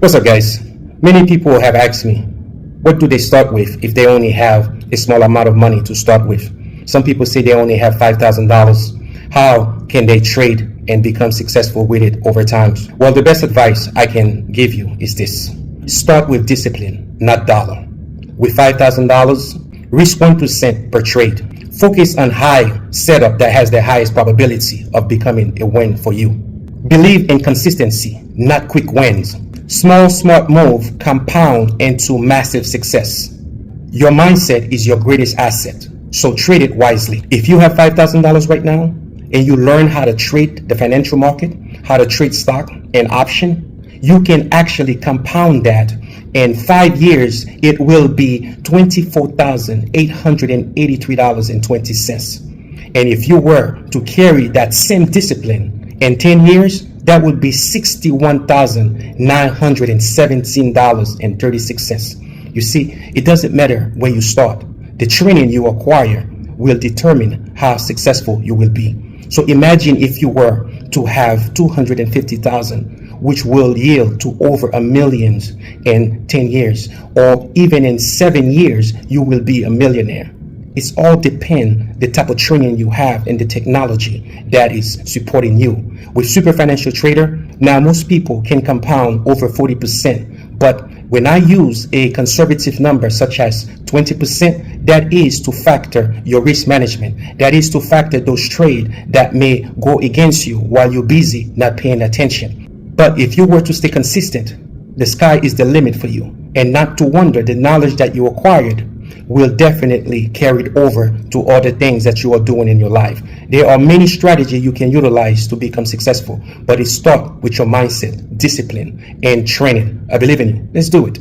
What's up, guys? Many people have asked me, what do they start with if they only have a small amount of money to start with? Some people say they only have $5,000. How can they trade and become successful with it over time? Well, the best advice I can give you is this. Start with discipline, not dollar. With $5,000, risk 1% per trade. Focus on high setup that has the highest probability of becoming a win for you. Believe in consistency, not quick wins. Small, smart move compound into massive success. Your mindset is your greatest asset, so trade it wisely. If you have $5,000 right now and you learn how to trade the financial market, how to trade stock and option, you can actually compound that. In 5 years, it will be $24,883.20. And if you were to carry that same discipline in 10 years, that would be $61,917.36. You see, it doesn't matter when you start. The training you acquire will determine how successful you will be. So imagine if you were to have 250,000, which will yield to over $1 million in 10 years, or even in 7 years, you will be a millionaire. It's all depend the type of training you have and the technology that is supporting you. With Super Financial Trader, now most people can compound over 40%. But when I use a conservative number such as 20%, that is to factor your risk management. That is to factor those trades that may go against you while you're busy not paying attention. But if you were to stay consistent, the sky is the limit for you. And not to wonder, the knowledge that you acquired will definitely carry it over to other things that you are doing in your life. There are many strategies you can utilize to become successful, but it starts with your mindset, discipline, and training. I believe in you. Let's do it.